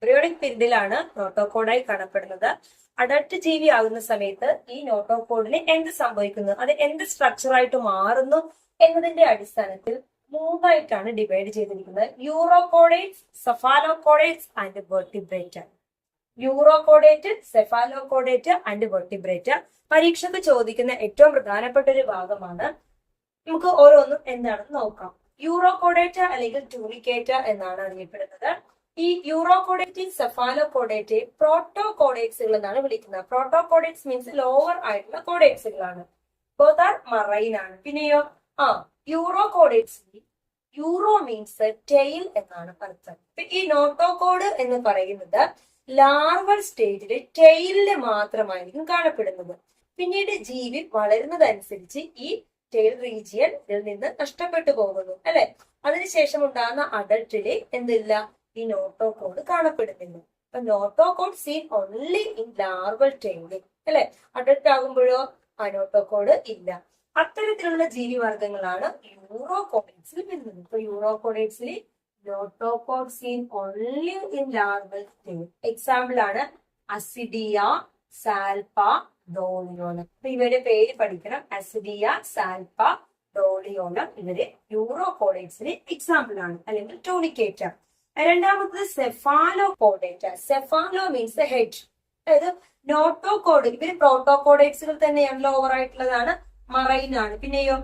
Periodic പീരീഡിലാണ് നോട്ടോകോഡായി കാണപ്പെടുന്നത്. Adult ജീവി ആകുന്ന സമയത്ത് ഈ നോട്ടോകോഡിന് എന്ത് സംഭവിക്കുന്നു, അത് എന്ത് സ്ട്രക്ചറായിട്ട് മാറുന്നു എന്നതിന്റെ അടിസ്ഥാനത്തിൽ മൂന്നായിട്ടാണ് ഡിവൈഡ് ചെയ്തിരിക്കുന്നത്. യൂറോകോഡേറ്റ്സ്, സെഫാലോകോഡേറ്റ്സ് ആൻഡ് വെർട്ടിബ്രേറ്റ. യൂറോകോഡേറ്റ്, സെഫാലോകോഡേറ്റ് ആൻഡ് വെർട്ടിബ്രേറ്റ പരീക്ഷയ്ക്ക് ചോദിക്കുന്ന ഏറ്റവും പ്രധാനപ്പെട്ട ഒരു ഭാഗമാണ്. നമുക്ക് ഓരോന്നും എന്താണെന്ന് നോക്കാം. യൂറോകോഡേറ്റ അല്ലെങ്കിൽ ട്യൂണിക്കേറ്റ എന്നാണ് അറിയപ്പെടുന്നത്. ഈ യൂറോകോഡേറ്റ്, സെഫാലോകോഡേറ്റ് പ്രോട്ടോകോഡേറ്റ്സുകൾ എന്നാണ് വിളിക്കുന്നത്. പ്രോട്ടോകോഡേറ്റ്സ് മീൻസ് ലോവർ ആയിട്ടുള്ള കോഡേറ്റ്സുകളാണ്. ബോത്ത് ആർ മറൈൻ ആണ്. പിന്നെയോ യൂറോകോഡേറ്റ്സ്, യൂറോ മീൻസ് ടെയിൽ എന്നാണ് അർത്ഥം. ഈ നോട്ടോകോഡ് എന്ന് പറയുന്നത് ലാർവൽ സ്റ്റേജില് ടെയിലില് മാത്രമായിരിക്കും കാണപ്പെടുന്നത്. പിന്നീട് ജീവി വളരുന്നതനുസരിച്ച് ഈ ടെയിൽ റീജിയൻ ഇതിൽ നിന്ന് നഷ്ടപ്പെട്ടു പോകുന്നു അല്ലെ. അതിനുശേഷം ഉണ്ടാകുന്ന അഡൽട്ടില് എന്തില്ല, ഈ നോട്ടോകോഡ് കാണപ്പെടുന്നില്ല. അപ്പൊ notochord seen only in larval tail അല്ലെ. അഡൽട്ട് ആകുമ്പോഴോ ആ നോട്ടോകോഡ് ഇല്ല. അത്തരത്തിലുള്ള ജീവിവർഗങ്ങളാണ് യൂറോകോഡേറ്റ്സിൽ വരുന്നത്. ഇപ്പൊ യൂറോകോഡേറ്റ്സിൽ notochord seen only in larval tail. Example ആണ് അസിഡിയ, സാൽപ, ഡോളിയോണം. അപ്പൊ ഇവരുടെ പേര് പഠിക്കണം. അസിഡിയ, സാൽപ, ഡോളിയോണം ഇവര് യൂറോകോഡേറ്റ്സിന് എക്സാമ്പിൾ ആണ്, അല്ലെങ്കിൽ ടൂണിക്കേറ്റ. രണ്ടാമത്തത് സെഫാലോകോഡേറ്റ. Cephalo means head. അതായത് നോട്ടോകോഡ് ഇവര് പ്രോട്ടോകോഡേറ്റ്സുകൾ തന്നെയാണ്, ലോവർ ആയിട്ടുള്ളതാണ്, മറൈൻ ആണ്. പിന്നെയോ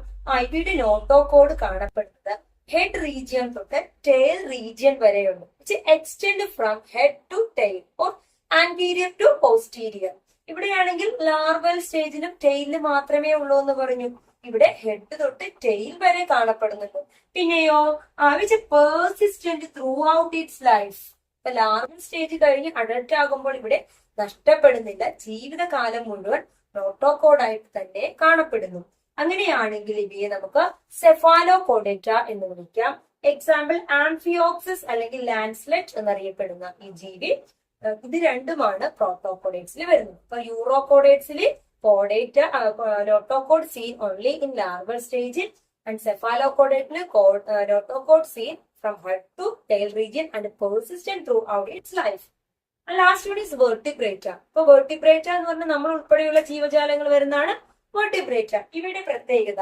ഇവരുടെ നോട്ടോകോഡ് കാണപ്പെടുന്നത് ഹെഡ് റീജിയൻ തൊട്ട് ടെയിൽ റീജിയൻ വരെയുണ്ട്. Extend from head to tail or anterior to posterior. ഇവിടെയാണെങ്കിൽ ലാർവൽ സ്റ്റേജിലും ടെയിലും മാത്രമേ ഉള്ളൂ എന്ന് പറഞ്ഞു. ഇവിടെ ഹെഡ് തൊട്ട് ടെയിൽ വരെ കാണപ്പെടുന്നുണ്ട്. പിന്നെയോ which persistent throughout its life. ഇപ്പൊ ലാർവൽ സ്റ്റേജ് കഴിഞ്ഞ് അഡൽട്ട് ആകുമ്പോൾ ഇവിടെ നഷ്ടപ്പെടുന്നില്ല, ജീവിതകാലം മുഴുവൻ നോട്ടോകോഡായിട്ട് തന്നെ കാണപ്പെടുന്നു. അങ്ങനെയാണെങ്കിൽ ഇവയെ നമുക്ക് സെഫാലോകോഡേറ്റ എന്ന് വിളിക്കാം. എക്സാമ്പിൾ ആംഫിയോക്സിസ് അല്ലെങ്കിൽ ലാൻഡ്സ്ലെറ്റ് എന്നറിയപ്പെടുന്ന ഈ ജീവി. ഇത് രണ്ടുമാണ് പ്രോട്ടോകോഡേറ്റ്സിൽ വരുന്നത്. ഇപ്പൊ യൂറോകോഡേറ്റ്സിൽ കോഡേറ്റ notochord seen only in larval stage and സെഫാലോകോഡേറ്റിന് notochord seen from head to tail region and persistent throughout its life. Last one is vertebrata. ഇപ്പൊ വെർട്ടിബ്രേറ്റ എന്ന് പറഞ്ഞാൽ നമ്മൾ ഉൾപ്പെടെയുള്ള ജീവജാലങ്ങൾ വരുന്നതാണ് വെർട്ടിബ്രേറ്റ. ഇവയുടെ പ്രത്യേകത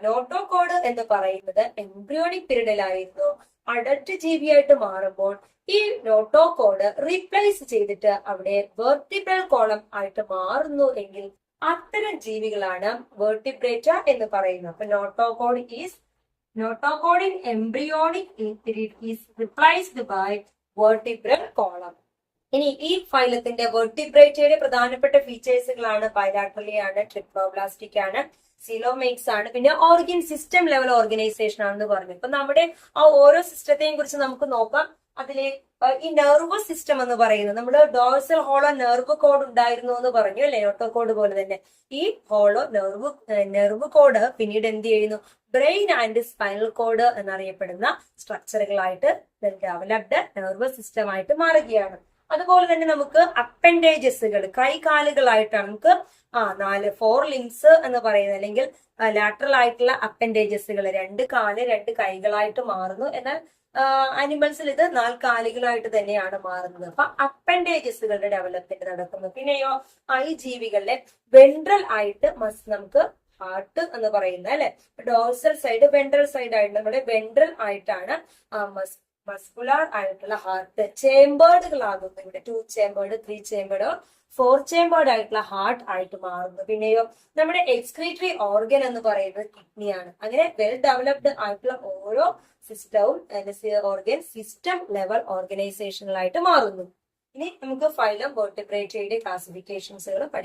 നോട്ടോകോഡ് എന്ന് പറയുന്നത് എംബ്രിയോണിക് പീരീഡിലായിരുന്നു. അഡൽട്ട് ജീവിയായിട്ട് മാറുമ്പോൾ ഈ നോട്ടോകോഡ് റീപ്ലേസ് ചെയ്തിട്ട് അവിടെ വെർട്ടിബ്രൽ കോളം ആയിട്ട് മാറുന്നു എങ്കിൽ അത്തരം ജീവികളാണ് വെർട്ടിബ്രേറ്റ എന്ന് പറയുന്നത്. അപ്പൊ notochord in embryonic period is replaced by vertebral column. ഇനി ഈ ഫൈലത്തിന്റെ വെർട്ടിബ്രേറ്റയുടെ പ്രധാനപ്പെട്ട ഫീച്ചേഴ്സുകളാണ് ബൈലാട്രലി ആണ്, ട്രിപ്ലോബ്ലാസ്റ്റിക് ആണ്, സിലോമേക്സ് ആണ്, പിന്നെ ഓർഗൻ സിസ്റ്റം ലെവൽ ഓർഗനൈസേഷൻ ആണെന്ന് പറഞ്ഞു. ഇപ്പൊ നമ്മുടെ ആ ഓരോ സിസ്റ്റത്തെയും കുറിച്ച് നമുക്ക് നോക്കാം. അതിലെ ഈ നെർവസ് സിസ്റ്റം എന്ന് പറയുന്നത് നമ്മുടെ ഡോഴ്സൽ ഹോളോ നെർവ് കോഡ് ഉണ്ടായിരുന്നു എന്ന് പറഞ്ഞു അല്ലെ, നോട്ടോകോഡ് പോലെ തന്നെ. ഈ ഹോളോ നെർവ് കോഡ് പിന്നീട് എന്ത് ചെയ്യുന്നു, ബ്രെയിൻ ആൻഡ് സ്പൈനൽ കോഡ് എന്നറിയപ്പെടുന്ന സ്ട്രക്ചറുകളായിട്ട് ഡെവലപ്ഡ് നെർവസ് സിസ്റ്റം ആയിട്ട് മാറുകയാണ്. അതുപോലെ തന്നെ നമുക്ക് അപ്പൻഡേജസുകൾ, കൈകാലുകളായിട്ടാണ് നമുക്ക് 4 ലിംസ് എന്ന് പറയുന്നത്, അല്ലെങ്കിൽ ലാറ്ററൽ ആയിട്ടുള്ള അപ്പൻഡേജസുകൾ 2 കാല് 2 കൈകളായിട്ട് മാറുന്നു. എന്നാൽ അനിമൽസിൽ ഇത് 4 കാലുകളായിട്ട് തന്നെയാണ് മാറുന്നത്. അപ്പൊ അപ്പൻഡേജസുകളുടെ ഡെവലപ്മെന്റ് നടക്കുന്നു. പിന്നെയോ ഈ ജീവികളിലെ വെൻട്രൽ ആയിട്ട് നമുക്ക് ഹാർട്ട് എന്ന് പറയുന്നത് അല്ലെ, ഡോർസൽ സൈഡ് വെൻട്രൽ സൈഡ് ആയിട്ട് നമ്മുടെ വെൻട്രൽ ആയിട്ടാണ് മസ്കുലാർ ആയിട്ടുള്ള ഹാർട്ട് ചേമ്പേർഡുകളാകുന്നു. ഇവിടെ 2 ചേമ്പേർഡ്, 3 ചേമ്പേർഡ്, 4 ചേമ്പേർഡ് ആയിട്ടുള്ള ഹാർട്ട് ആയിട്ട് മാറുന്നു. പിന്നെയോ നമ്മുടെ എക്സ്ക്രീറ്ററി ഓർഗൻ എന്ന് പറയുന്നത് കിഡ്നിയാണ്. അങ്ങനെ വെൽ ഡെവലപ്ഡ് ആയിട്ടുള്ള ഓരോ സിസ്റ്റവും ഓർഗൻ സിസ്റ്റം ലെവൽ ഓർഗനൈസേഷനിലായിട്ട് മാറുന്നു. ഇനി നമുക്ക് ഫൈലം വെർട്ടിബ്രേറ്റയുടെ ക്ലാസിഫിക്കേഷൻസുകൾ പഠിക്കാം.